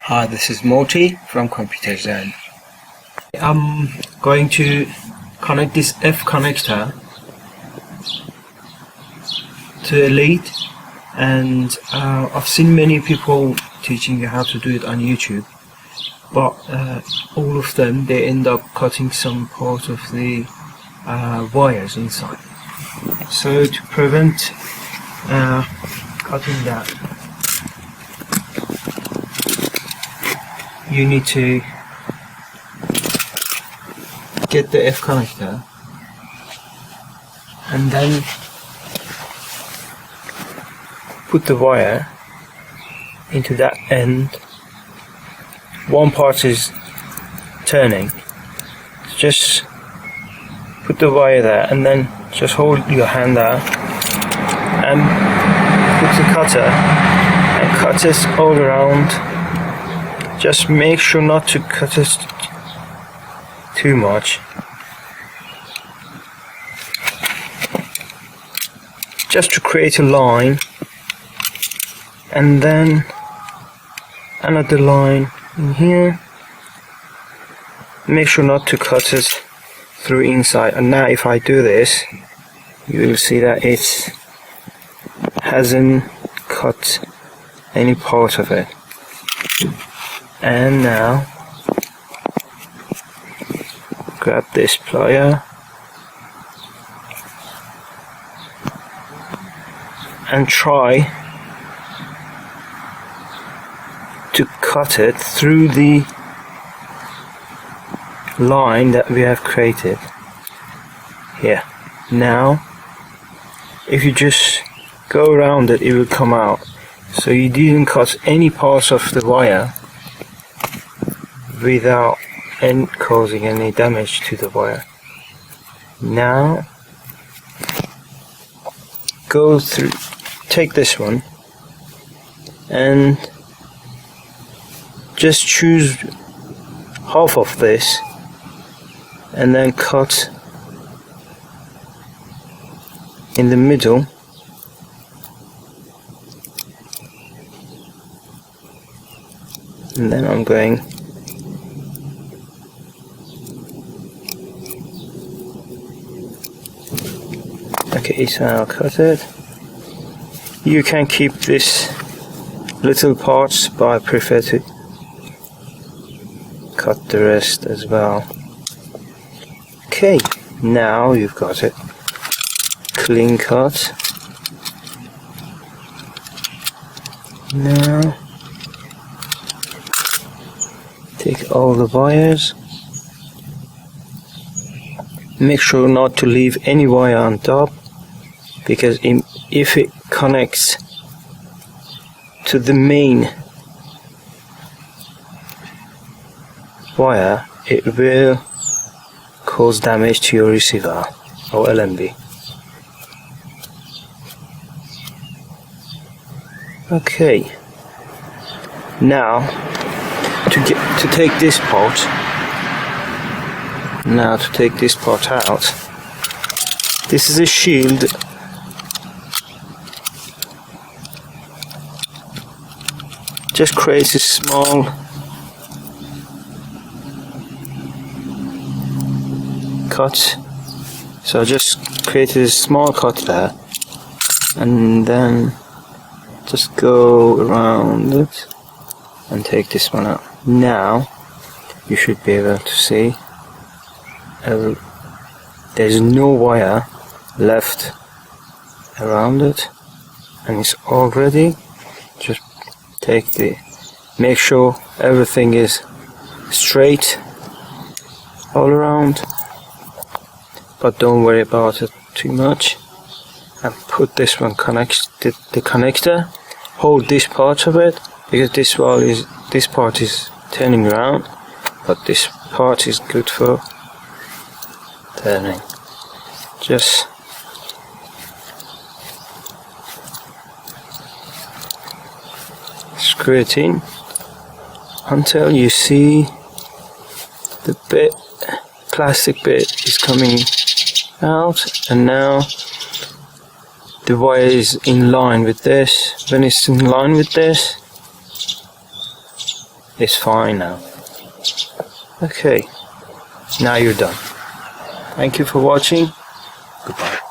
Hi, this is Moti from Computer Zone. I'm going to connect this F connector to a lead, and I've seen many people teaching you how to do it on YouTube, but all of them, they end up cutting some part of the wires inside. So to prevent cutting that, you need to get the F connector and then put the wire into that end. One part is turning, just put the wire there and then just hold your hand there and put the cutter and cut it all around. Just make sure not to cut it too much. Just to create a line, and then another line in here. Make sure not to cut it through inside. And now if I do this, you will see that it hasn't cut any part of it. And now grab this plier and try to cut it through the line that we have created here. Now if you just go around it, it will come out. So you didn't cut any parts of the wire without causing any damage to the wire. Now go through, take this one and just choose half of this and then cut in the middle. And then I'm going okay, so I'll cut it. You can keep this little parts, but I prefer to cut the rest as well. Okay, now you've got it. Clean cut. Now take all the wires. Make sure not to leave any wire on top, because if it connects to the main wire, it will cause damage to your receiver or LNB. Okay, now to take this part out. This is a shield. Just create a small cut. So I just created a small cut there, and then just go around it and take this one out. Now you should be able to see there's no wire left around it, and it's all ready. Just make sure everything is straight all around, but don't worry about it too much. And put this one, connect the connector. Hold this part of it, because this part is turning around, but this part is good for turning. Just screw it in until you see the plastic bit is coming out, and now the wire is in line with this. When it's in line with this, is fine now. Okay, now you're done. Thank you for watching. Goodbye.